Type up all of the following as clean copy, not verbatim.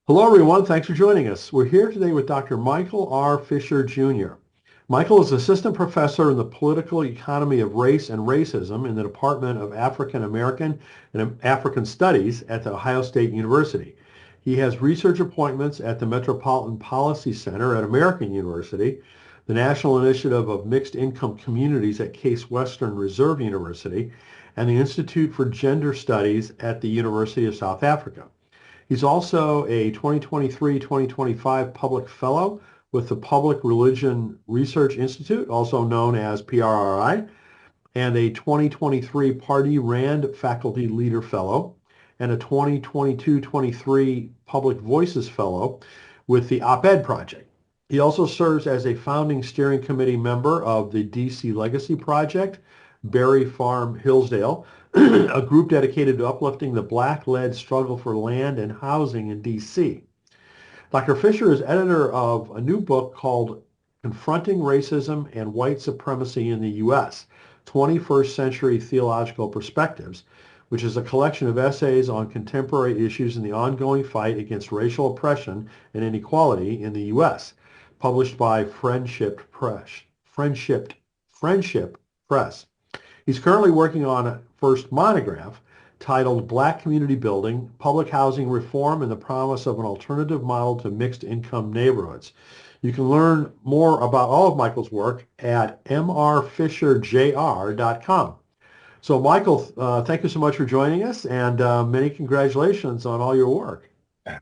Hello, everyone. Thanks for joining us. We're here today with Dr. Michael R. Fisher, Jr. Michael is assistant professor in the political economy of race and racism in the Department of African American and African Studies at The Ohio State University. He has research appointments at the Metropolitan Policy Center at American University, the National Initiative of Mixed Income Communities at Case Western Reserve University, and the Institute for Gender Studies at the University of South Africa. He's also a 2023-2025 Public Fellow with the Public Religion Research Institute, also known as PRRI, and a 2023 Pardee Rand Faculty Leader Fellow, and a 2022-23 Public Voices Fellow with the Op-Ed Project. He also serves as a founding steering committee member of the DC Legacy Project, Berry Farm, Hillsdale, a group dedicated to uplifting the Black-led struggle for land and housing in DC. Dr. Fisher is editor of a new book called Confronting Racism and White Supremacy in the U.S., 21st Century Theological Perspectives, which is a collection of essays on contemporary issues in the ongoing fight against racial oppression and inequality in the U.S., published by Friendship Press. He's currently working on a first monograph titled Black Community Building, Public Housing Reform and the Promise of an Alternative Model to Mixed Income Neighborhoods. You can learn more about all of Michael's work at mrfisherjr.com. So Michael, thank you so much for joining us, and many congratulations on all your work.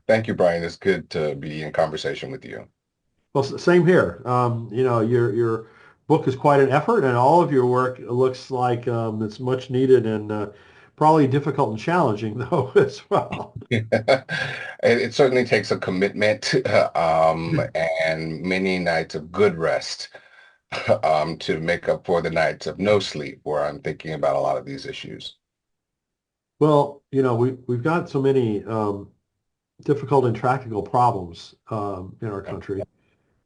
Thank you, Brian. It's good to be in conversation with you. Well, same here. Your book is quite an effort, and all of your work looks like it's much needed and probably difficult and challenging, though, as well. It certainly takes a commitment and many nights of good rest to make up for the nights of no sleep where I'm thinking about a lot of these issues. Well, we've got so many difficult and tractable problems in our country.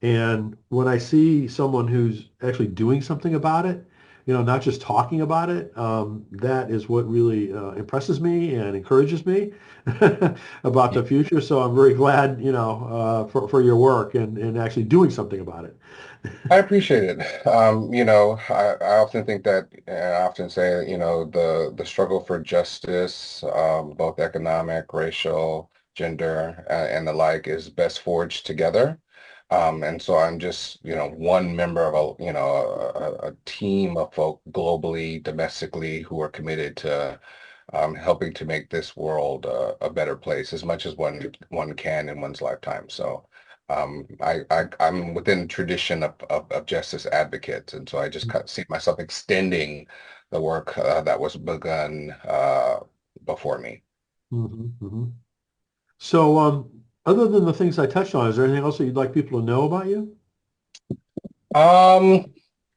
And when I see someone who's actually doing something about it, not just talking about it, that is what really impresses me and encourages me about the future. So I'm very glad, for your work and actually doing something about it. I appreciate it. I often think that, I often say, the struggle for justice, both economic, racial, gender, and the like, is best forged together. And so I'm just, one member of a team of folk globally, domestically, who are committed to helping to make this world a better place as much as one can in one's lifetime. So I'm within the tradition of justice advocates, and so I just see myself extending the work that was begun before me. Mhm, mhm. So, other than the things I touched on, is there anything else that you'd like people to know about you? Um,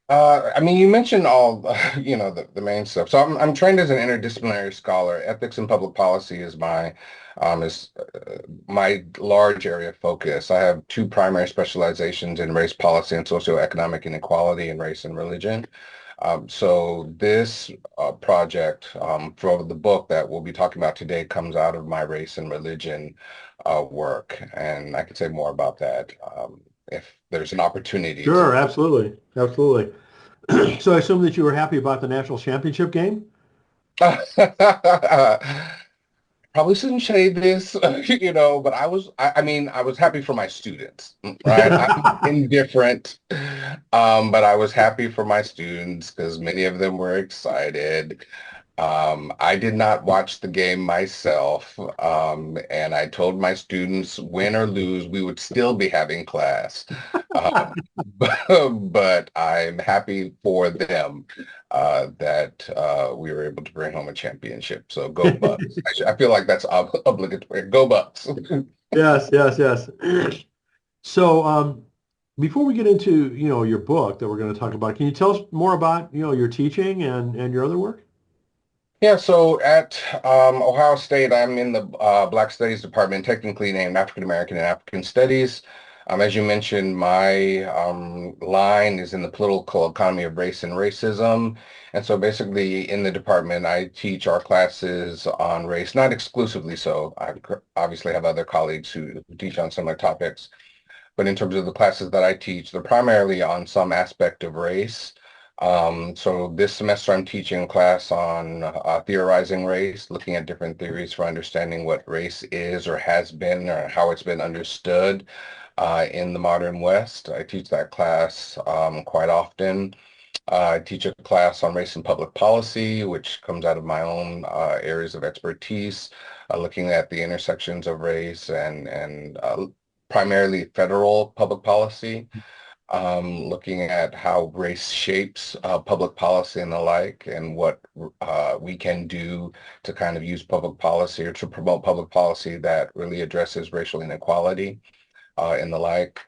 I mean, you mentioned all, the main stuff. So I'm trained as an interdisciplinary scholar. Ethics and public policy is my large area of focus. I have two primary specializations in race policy and socioeconomic inequality in race and religion. So this project for the book that we'll be talking about today comes out of my race and religion work, and I could say more about that if there's an opportunity Sure, to. absolutely. Absolutely. So I assume that you were happy about the national championship game? Probably shouldn't say this, but I mean, I was happy for my students, right? I'm indifferent, but I was happy for my students because many of them were excited. I did not watch the game myself, and I told my students, win or lose, we would still be having class. Um, but I'm happy for them that we were able to bring home a championship. So go Bucks. I feel like that's obligatory. Go Bucks. Yes, yes, yes. So, before we get into, your book that we're going to talk about, can you tell us more about, your teaching and your other work? Yeah, so at Ohio State, I'm in the Black Studies department, technically named African American and African Studies. As you mentioned, my line is in the political economy of race and racism. And so basically in the department, I teach our classes on race, not exclusively so. Obviously have other colleagues who teach on similar topics. But in terms of the classes that I teach, they're primarily on some aspect of race. So this semester I'm teaching a class on theorizing race, looking at different theories for understanding what race is or has been or how it's been understood in the modern West. I teach that class quite often. I teach a class on race and public policy, which comes out of my own areas of expertise, looking at the intersections of race and primarily federal public policy, looking at how race shapes public policy and the like, and what we can do to kind of use public policy or to promote public policy that really addresses racial inequality and the like.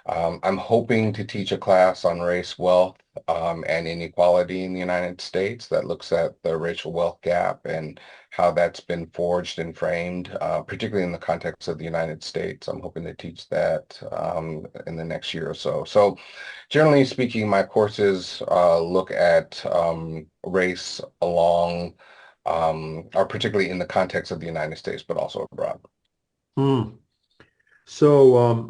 I'm hoping to teach a class on race, wealth, and inequality in the United States that looks at the racial wealth gap and how that's been forged and framed, particularly in the context of the United States. I'm hoping to teach that in the next year or so. So generally speaking, my courses look at race along, or particularly in the context of the United States, but also abroad. Hmm. So,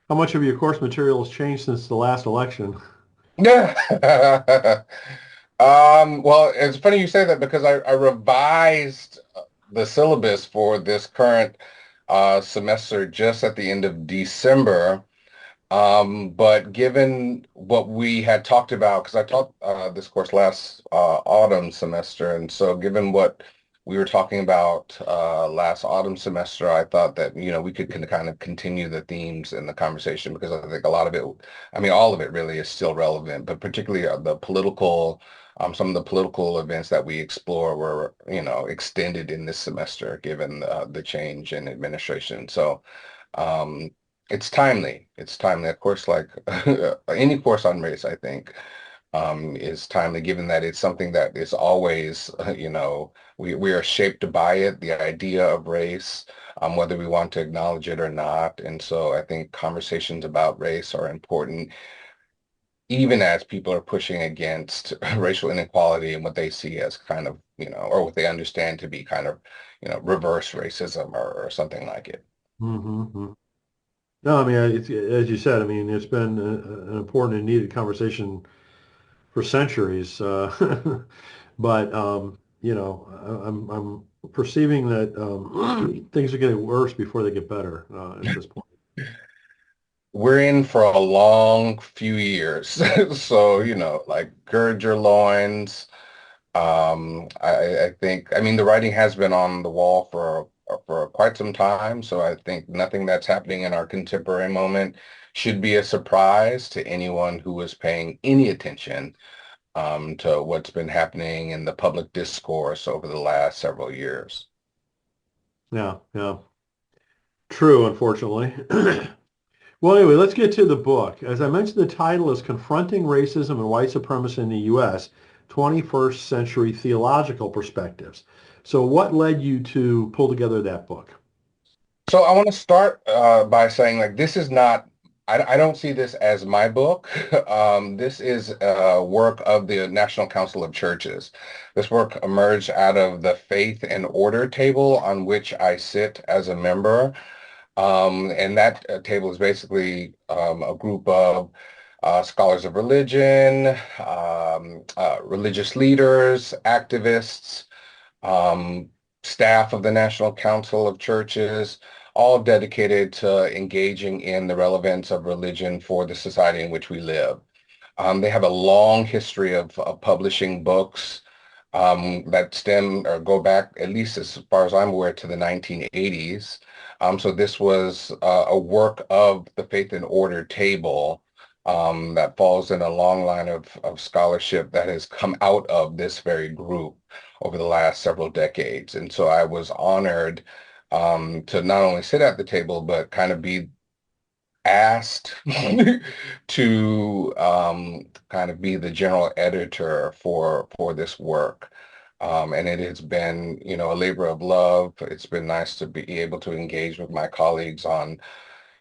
how much of your course material has changed since the last election? Yeah. Well, it's funny you say that because I revised the syllabus for this current semester just at the end of December. But given what we had talked about, because I taught this course last autumn semester, and so given what we were talking about last autumn semester, I thought that, we could kind of continue the themes in the conversation because I think a lot of it, I mean, all of it really is still relevant, but particularly some of the political events that we explore were, extended in this semester given the change in administration. So, um, it's timely. It's timely. Of course, like any course on race, I think, is timely, given that it's something that is always, we are shaped by it, the idea of race, whether we want to acknowledge it or not. And so I think conversations about race are important, even as people are pushing against racial inequality and what they see as kind of, or what they understand to be kind of, reverse racism or something like it. Mm-hmm. No, I mean, it's, as you said, I mean, it's been an important and needed conversation for centuries. But I'm perceiving that things are getting worse before they get better at this point. We're in for a long few years. So, like gird your loins. I think, I mean, the writing has been on the wall for quite some time. So I think nothing that's happening in our contemporary moment should be a surprise to anyone who is paying any attention to what's been happening in the public discourse over the last several years. Yeah, yeah, true. Unfortunately. Well, anyway, let's get to the book. As I mentioned, the title is Confronting Racism and White Supremacy in the U.S., 21st Century Theological Perspectives. So what led you to pull together that book? So I want to start by saying like this is not I don't see this as my book. This is work of the National Council of Churches. This work emerged out of the Faith and Order table on which I sit as a member. And that table is basically a group of scholars of religion, religious leaders, activists, um, staff of the National Council of Churches, all dedicated to engaging in the relevance of religion for the society in which we live. They have a long history of publishing books that stem or go back, at least as far as I'm aware, to the 1980s. So this was a work of the Faith and Order table that falls in a long line of scholarship that has come out of this very group over the last several decades. And so I was honored to not only sit at the table, but kind of be asked to kind of be the general editor for this work. And it has been, a labor of love. It's been nice to be able to engage with my colleagues on,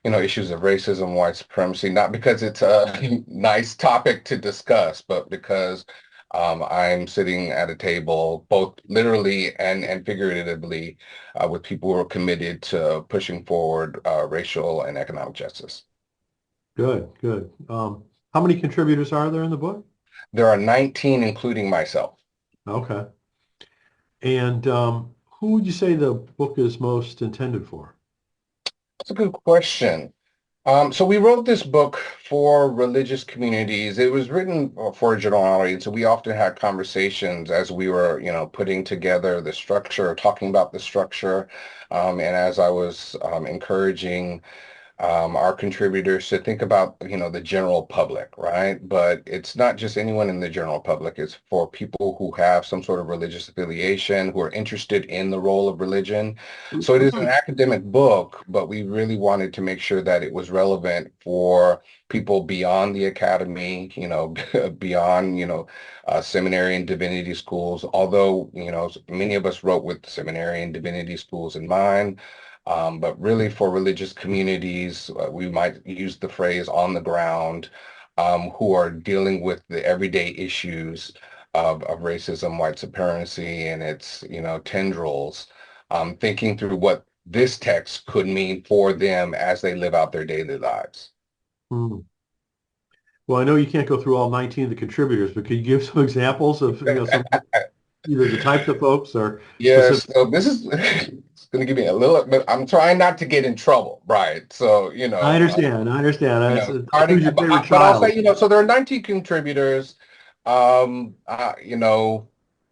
issues of racism, white supremacy, not because it's a nice topic to discuss, but because I'm sitting at a table, both literally and figuratively, with people who are committed to pushing forward racial and economic justice. Good, good. How many contributors are there in the book? There are 19, including myself. Okay. And who would you say the book is most intended for? That's a good question. So we wrote this book for religious communities. It was written for a general audience. So we often had conversations as we were, putting together the structure, talking about the structure, and as I was encouraging our contributors to think about, the general public, right? But it's not just anyone in the general public. It's for people who have some sort of religious affiliation, who are interested in the role of religion. So it is an academic book, but we really wanted to make sure that it was relevant for people beyond the academy, beyond, seminary and divinity schools. Although, many of us wrote with seminary and divinity schools in mind. But really for religious communities, we might use the phrase on the ground, who are dealing with the everyday issues of racism, white supremacy, and its, tendrils, thinking through what this text could mean for them as they live out their daily lives. Hmm. Well, I know you can't go through all 19 of the contributors, but could you give some examples of, some either the types of folks or Yes, specific? so this is it's going to give me a little, but I'm trying not to get in trouble, right? So, I understand. I understand. Like, starting, who's your favorite but I'll say, child? so there are 19 contributors, um, uh, you know,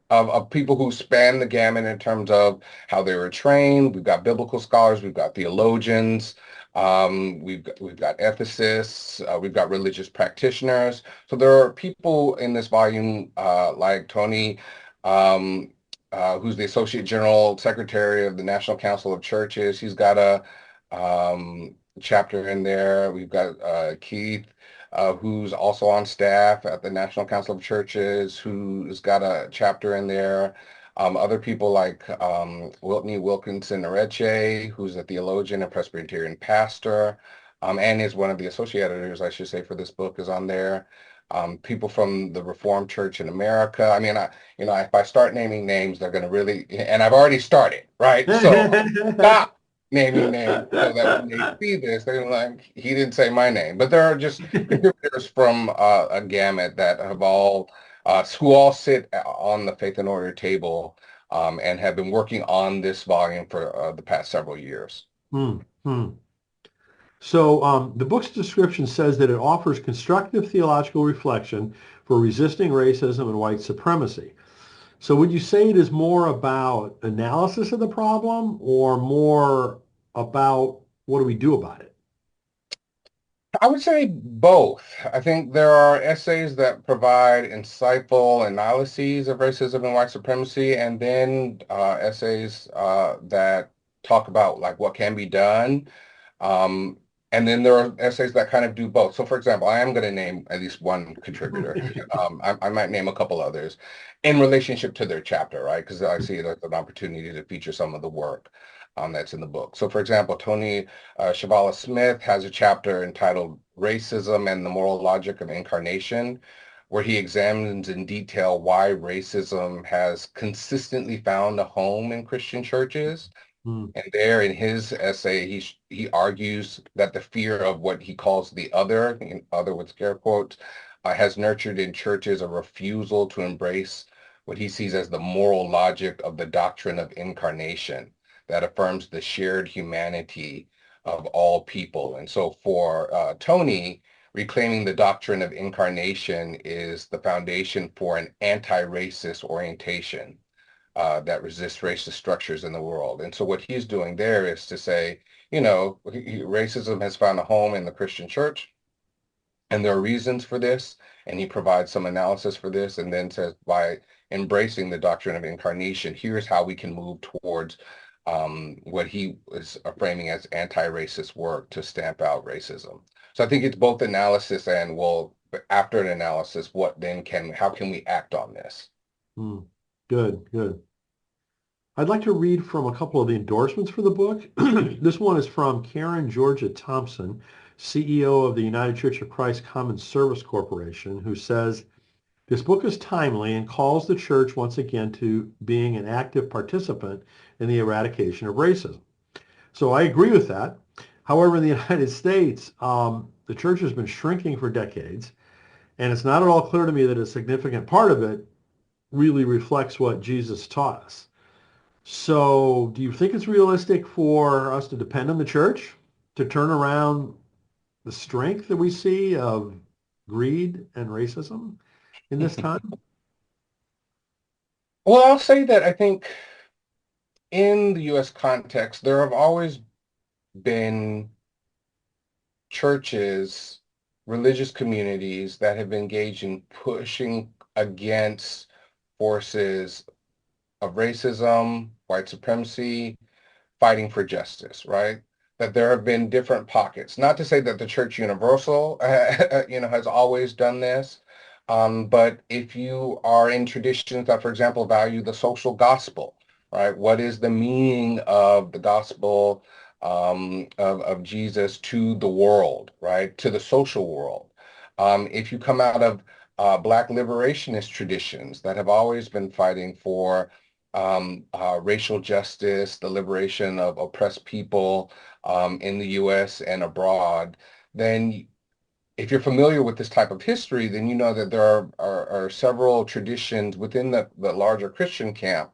of people who span the gamut in terms of how they were trained. We've got biblical scholars, we've got theologians, we've got ethicists, we've got religious practitioners. So there are people in this volume, like Tony, um, who's the Associate General Secretary of the National Council of Churches. He's got a chapter in there. We've got Keith, who's also on staff at the National Council of Churches, who's got a chapter in there. Other people like Wiltney Wilkinson Areche, who's a theologian and Presbyterian pastor, and is one of the associate editors, I should say, for this book, is on there. People from the Reformed Church in America. I mean, if I start naming names, they're going to really, and I've already started, right? So stop naming names so that when they see this, they're like, he didn't say my name. But there are just contributors from a gamut that have all, who all sit on the Faith and Order table, and have been working on this volume for the past several years. Hmm, hmm. So the book's description says that it offers constructive theological reflection for resisting racism and white supremacy. So would you say it is more about analysis of the problem or more about what do we do about it? I would say both. I think there are essays that provide insightful analyses of racism and white supremacy, and then essays that talk about like what can be done. Um, and then there are essays that kind of do both. So, for example, I am going to name at least one contributor. I might name a couple others in relationship to their chapter, right? Because I see it as an opportunity to feature some of the work that's in the book. So, for example, Tony Shavala Smith has a chapter entitled Racism and the Moral Logic of Incarnation, where he examines in detail why racism has consistently found a home in Christian churches. Hmm, And there in his essay, he argues that the fear of what he calls the other, in other with scare quotes, has nurtured in churches a refusal to embrace what he sees as the moral logic of the doctrine of incarnation that affirms the shared humanity of all people. And so for Tony, reclaiming the doctrine of incarnation is the foundation for an anti-racist orientation that resists racist structures in the world. And so what he's doing there is to say, racism has found a home in the Christian church, and there are reasons for this. And he provides some analysis for this, and then says, by embracing the doctrine of incarnation, here's how we can move towards what he is framing as anti-racist work to stamp out racism. So I think it's both analysis and, well, after an analysis, how can we act on this? hmm. Good, good. I'd like to read from a couple of the endorsements for the book. This one is from Karen Georgia Thompson, CEO of the United Church of Christ Common Service Corporation, who says, this book is timely and calls the church once again to being an active participant in the eradication of racism. So I agree with that. However, in the United States, the church has been shrinking for decades, and it's not at all clear to me that a significant part of it really reflects what Jesus taught us. So do you think it's realistic for us to depend on the church to turn around the strength that we see of greed and racism in this time? Well, I'll say that I think in the U.S. context, there have always been churches, religious communities that have engaged in pushing against forces of racism, white supremacy, fighting for justice, right? That there have been different pockets. Not to say that the church universal, has always done this, but if you are in traditions that, for example, value the social gospel, right? What is the meaning of the gospel of Jesus to the world, right? To the social world. If you come out of Black liberationist traditions that have always been fighting for racial justice, the liberation of oppressed people in the U.S. and abroad, then if you're familiar with this type of history, then you know that there are several traditions within the larger Christian camp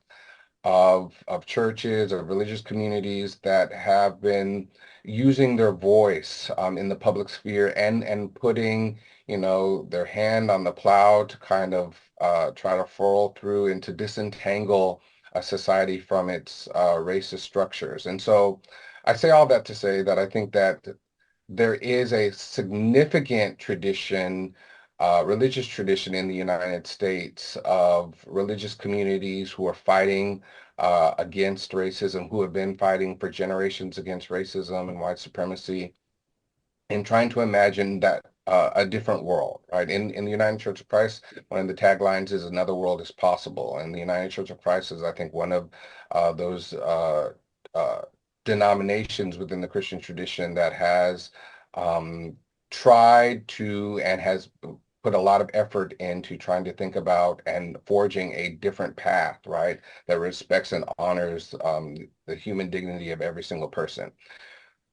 of churches or religious communities that have been using their voice in the public sphere and putting, their hand on the plow to kind of try to furrow through and to disentangle a society from its racist structures. And so I say all that to say that I think that there is a significant tradition, religious tradition in the United States of religious communities who are fighting against racism, who have been fighting for generations against racism and white supremacy, and trying to imagine that a different world, right? In the United Church of Christ, one of the taglines is "Another world is possible," and the United Church of Christ is, I think, one of those uh, denominations within the Christian tradition that has tried to and has put a lot of effort into trying to think about and forging a different path, right? That respects and honors the human dignity of every single person.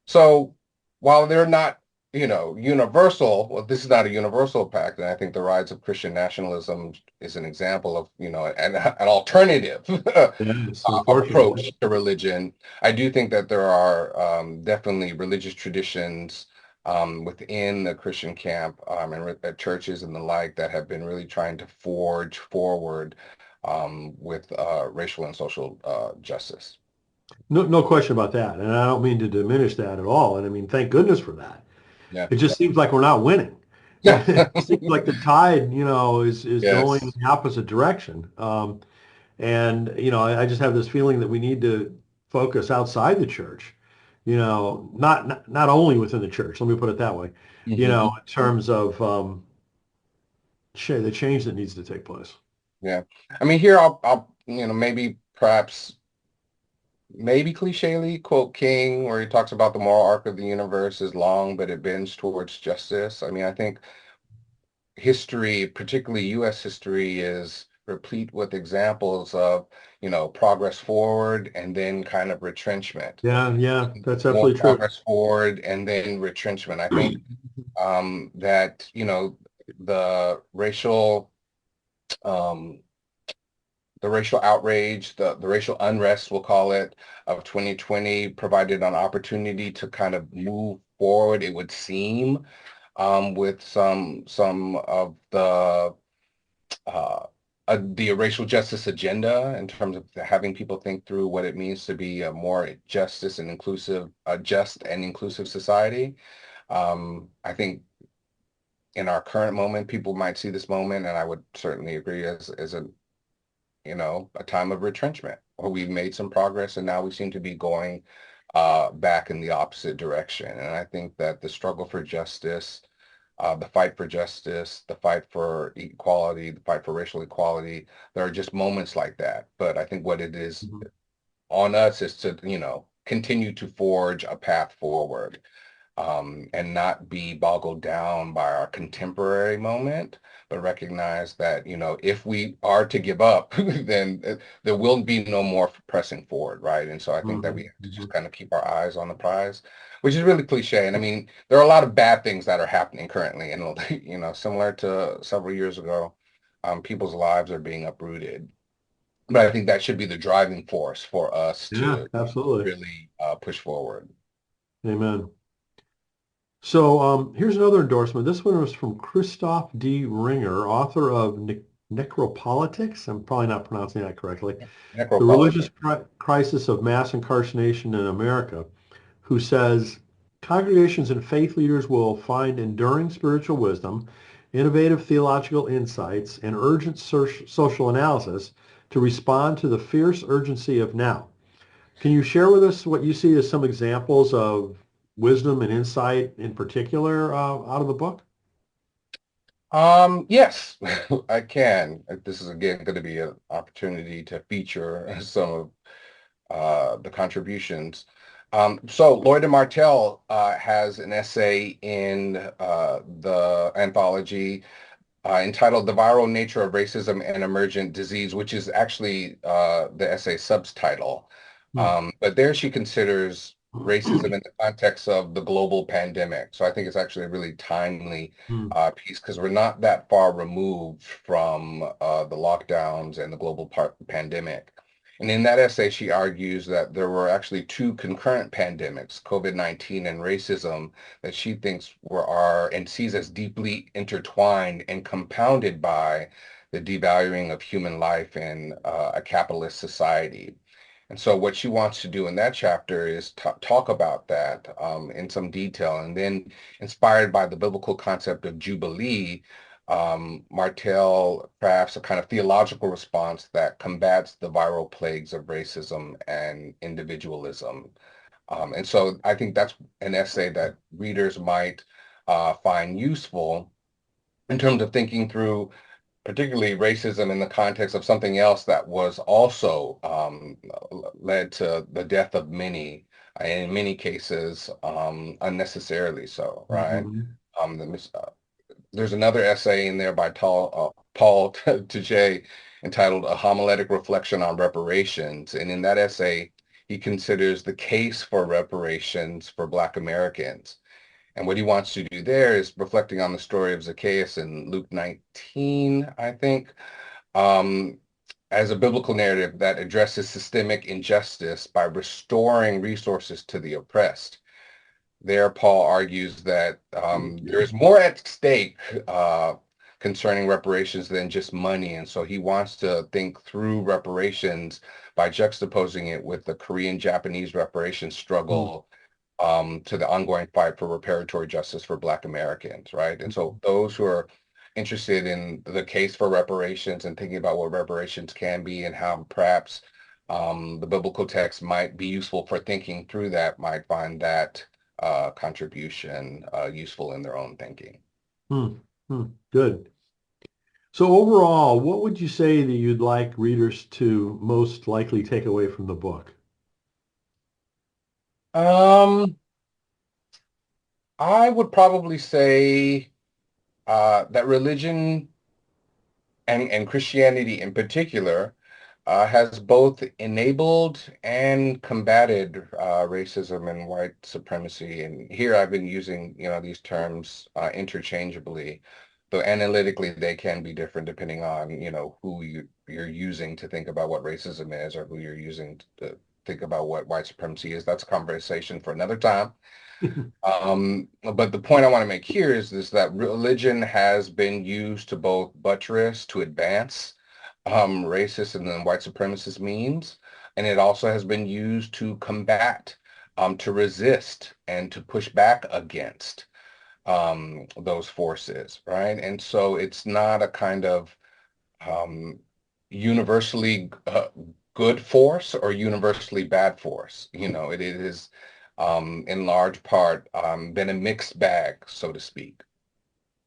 So while they're not, universal, well, this is not a universal pact, and I think the rise of Christian nationalism is an example of, an alternative Yes, unfortunately. approach to religion. I do think that there are definitely religious traditions within the Christian camp and churches and the like that have been really trying to forge forward with racial and social justice. No, no question about that. And I don't mean to diminish that at all. And I mean, thank goodness for that. Yeah. It just seems like we're not winning. Yeah. It seems like the tide, is going in Yes. the opposite direction. And, I just have this feeling that we need to focus outside the church, not only within the church, let me put it that way, Hmm. in terms of the change that needs to take place. Yeah. I mean, here I'll, maybe perhaps maybe clichely quote King, where he talks about the moral arc of the universe is long, but it bends towards justice. I mean, I think history, particularly U.S. history, is replete with examples of, progress forward and then kind of retrenchment. Yeah, yeah, that's More absolutely true. progress forward and then retrenchment. I think that, the racial um, the racial outrage, the racial unrest, we'll call it, of 2020 provided an opportunity to kind of move forward, it would seem, with some of uh, the racial justice agenda in terms of having people think through what it means to be a more justice and inclusive, just and inclusive society. I think in our current moment, people might see this moment, and I would certainly agree as a time of retrenchment, or we've made some progress and now we seem to be going back in the opposite direction. And I think that the struggle for justice, the fight for justice, the fight for equality, the fight for racial equality, there are just moments like that. But I think what it is, Mhm. on us is to, continue to forge a path forward, and not be boggled down by our contemporary moment, but recognize that, if we are to give up, then there will be no more pressing forward, right? And so I think that we Mhm, have to just mhm. kind of keep our eyes on the prize, which is really cliche. And I mean, there are a lot of bad things that are happening currently, and similar to several years ago, people's lives are being uprooted. But I think that should be the driving force for us Yeah, to absolutely. really push forward. Amen. So here's another endorsement. This one was from Christoph D. Ringer, author of Necropolitics. I'm probably not pronouncing that correctly. The Religious Necropolitan. Crisis of Mass Incarceration in America, who says congregations and faith leaders will find enduring spiritual wisdom, innovative theological insights, and urgent social analysis to respond to the fierce urgency of now. Can you share with us what you see as some examples of wisdom and insight in particular out of the book? Yes, I can. This is again going to be an opportunity to feature some of the contributions. So Lloyd and Martell has an essay in the anthology entitled The Viral Nature of Racism and Emergent Disease, which is actually the essay subtitle. Hmm. But there she considers racism in the context of the global pandemic. So I think it's actually a really timely Hmm. piece because we're not that far removed from the lockdowns and the global pandemic. And in that essay, she argues that there were actually two concurrent pandemics, COVID-19 and racism, that she thinks are and sees as deeply intertwined and compounded by the devaluing of human life in a capitalist society. And so what she wants to do in that chapter is talk about that in some detail. And then inspired by the biblical concept of Jubilee, Martell crafts a kind of theological response that combats the viral plagues of racism and individualism. And so I think that's an essay that readers might find useful in terms of thinking through particularly racism in the context of something else that was also led to the death of many, and in many cases, unnecessarily so, right? Mhm. Um, the, mis- uh, there's another essay in there by Paul Tajay entitled A Homiletic Reflection on Reparations. And in that essay, he considers the case for reparations for Black Americans. And what he wants to do there is reflecting on the story of Zacchaeus in Luke 19, I think, um, as a biblical narrative that addresses systemic injustice by restoring resources to the oppressed. There, Paul argues that there is more at stake concerning reparations than just money. And so he wants to think through reparations by juxtaposing it with the Korean-Japanese reparations Mhm. struggle to the ongoing fight for reparatory justice for Black Americans, right? And so those who are interested in the case for reparations and thinking about what reparations can be and how perhaps the biblical text might be useful for thinking through that might find that contribution useful in their own thinking. Hmm. Hmm. Good. So overall, what would you say that you'd like readers to most likely take away from the book? Um, I would probably say that religion and Christianity in particular has both enabled and combated racism and white supremacy. And here I've been using, these terms interchangeably, though analytically they can be different depending on, who you're using to think about what racism is or who you're using to think about what white supremacy is. That's a conversation for another time. But the point I want to make here is that religion has been used to both buttress, to advance racist and then white supremacist memes. And it also has been used to combat, to resist, and to push back against those forces, right? And so it's not a kind of um, universally good force or universally bad force. It is in large part been a mixed bag, so to speak.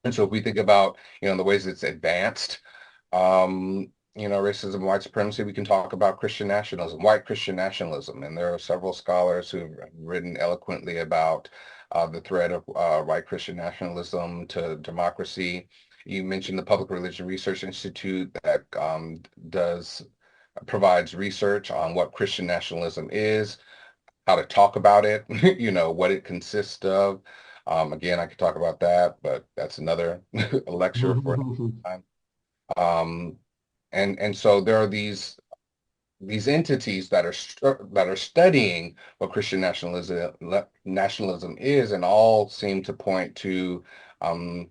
And so if we think about, the ways it's advanced, um, racism, white supremacy, we can talk about Christian nationalism, white Christian nationalism. And there are several scholars who've written eloquently about the threat of white Christian nationalism to democracy. You mentioned the Public Religion Research Institute that provides research on what Christian nationalism is, how to talk about it, what it consists of. Again, I could talk about that, but that's another lecture for another time. Um, and so there are these entities that are studying what Christian nationalism is, and all seem to point to um,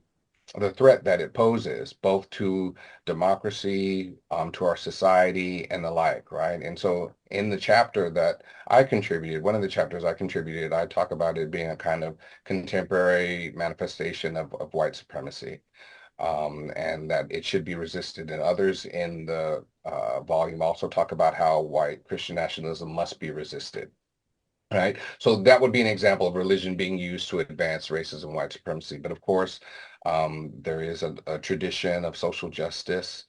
the threat that it poses, both to democracy, to our society, and the like, right? And so, in the chapter that I contributed, one of the chapters I contributed, I talk about it being a kind of contemporary manifestation of white supremacy, and that it should be resisted. And others in the volume also talk about how white Christian nationalism must be resisted. Right. So that would be an example of religion being used to advance racism, white supremacy. But of course, there is a tradition of social justice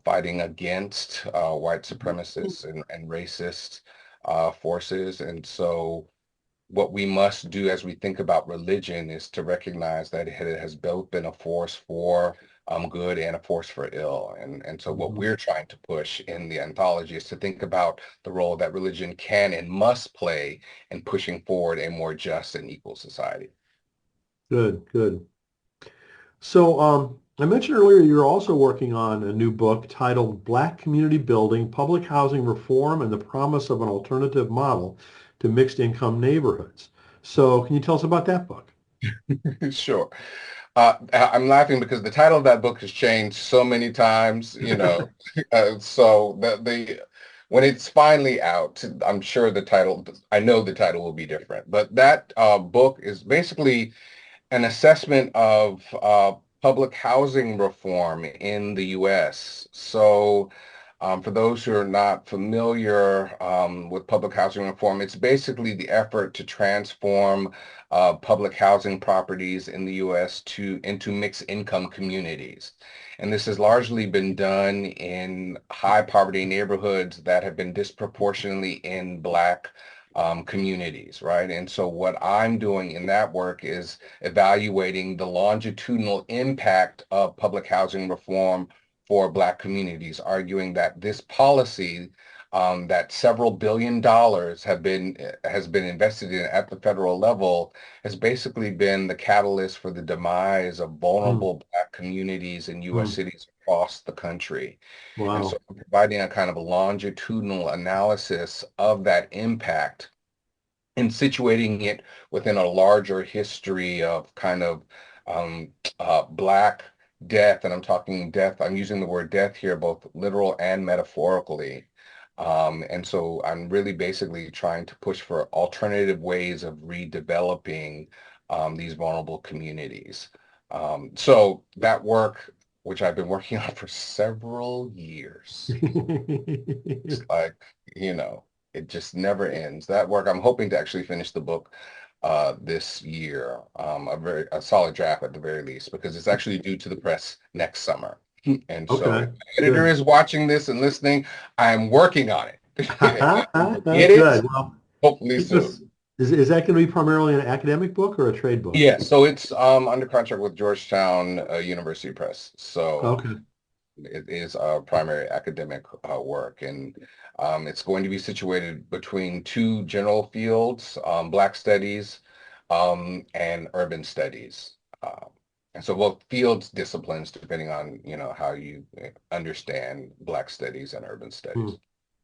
fighting against white supremacists and racist forces. And so what we must do as we think about religion is to recognize that it has both been a force for good and a force for ill. And so what Mhm. we're trying to push in the anthology is to think about the role that religion can and must play in pushing forward a more just and equal society. Good, good. So, I mentioned earlier you're also working on a new book titled Black Community Building, Public Housing Reform and the Promise of an Alternative Model to Mixed Income Neighborhoods. So, can you tell us about that book? Sure. I'm laughing because the title of that book has changed so many times, so the when it's finally out, I'm sure I know the title will be different, but that book is basically an assessment of public housing reform in the U.S. So, for those who are not familiar with public housing reform, it's basically the effort to transform public housing properties in the U.S. to into mixed income communities. And this has largely been done in high poverty neighborhoods that have been disproportionately in Black communities, right? And so what I'm doing in that work is evaluating the longitudinal impact of public housing reform for Black communities, arguing that this policy that several $billions has been invested in at the federal level has basically been the catalyst for the demise of Mm, vulnerable Black communities in U.S. mm, cities across the country. And so wow. I'm providing a kind of a longitudinal analysis of that impact and situating it within a larger history of kind of Black death. And I'm talking death, I'm using the word death here, both literal and metaphorically. And so I'm really basically trying to push for alternative ways of redeveloping these vulnerable communities. So that work, which I've been working on for several years, it's like, you know, it just never ends. That work, I'm hoping to actually finish the book this year, a solid draft at the very least, because it's actually due to the press next summer. And so if Okay, the editor good. is watching this and listening, I'm working on it. And we'll get it Good. Well, hopefully keep soon. us, is that going to be primarily an academic book or a trade book? Yeah, so it's under contract with Georgetown University Press. So Okay. it is a primary academic work, and it's going to be situated between two general fields, Black studies and urban studies. And so both fields disciplines, depending on, how you understand Black studies and urban Hmm. studies.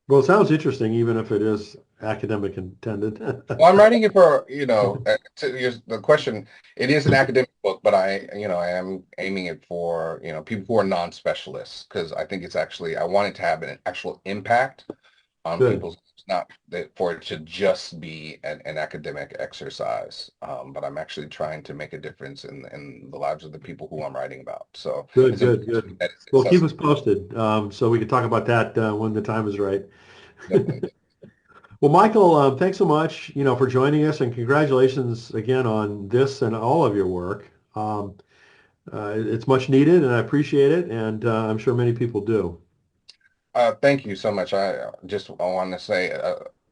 Well, it sounds interesting, even if it is academic intended. Well, I'm writing it for, the question, it is an academic book, but I am aiming it for, people who are non-specialists, because I think I want it to have an actual impact on Good, people's, not that for it to just be an academic exercise. But I'm actually trying to make a difference in the lives of the people who I'm writing about. So good, it's good, important good. that it's Well, keep us accessible. posted so we can talk about that when the time is right. Definitely. Well, Michael, thanks so much, for joining us, and congratulations again on this and all of your work. It's much needed, and I appreciate it, and I'm sure many people do. Thank you so much. I want to say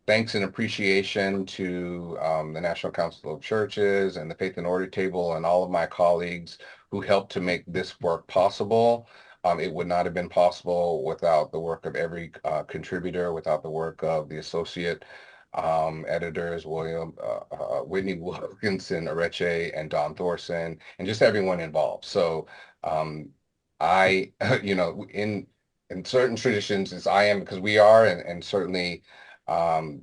thanks and appreciation to the National Council of Churches and the Faith and Order Table and all of my colleagues who helped to make this work possible. It would not have been possible without the work of every contributor, without the work of the associate editors, Whitney Wilkinson, Areche, and Don Thorson, and just everyone involved. So um, I, in certain traditions as I am because we are, and certainly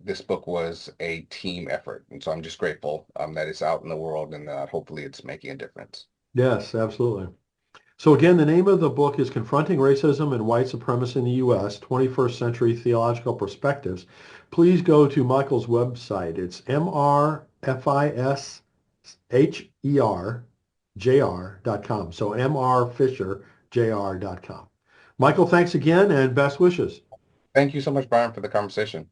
this book was a team effort. And so I'm just grateful that it's out in the world and hopefully it's making a difference. Yes, absolutely. So again, the name of the book is Confronting Racism and White Supremacy in the U.S., 21st Century Theological Perspectives. Please go to Michael's website. It's mrfisherjr.com. So mrfisherjr.com. Michael, thanks again and best wishes. Thank you so much, Brian, for the conversation.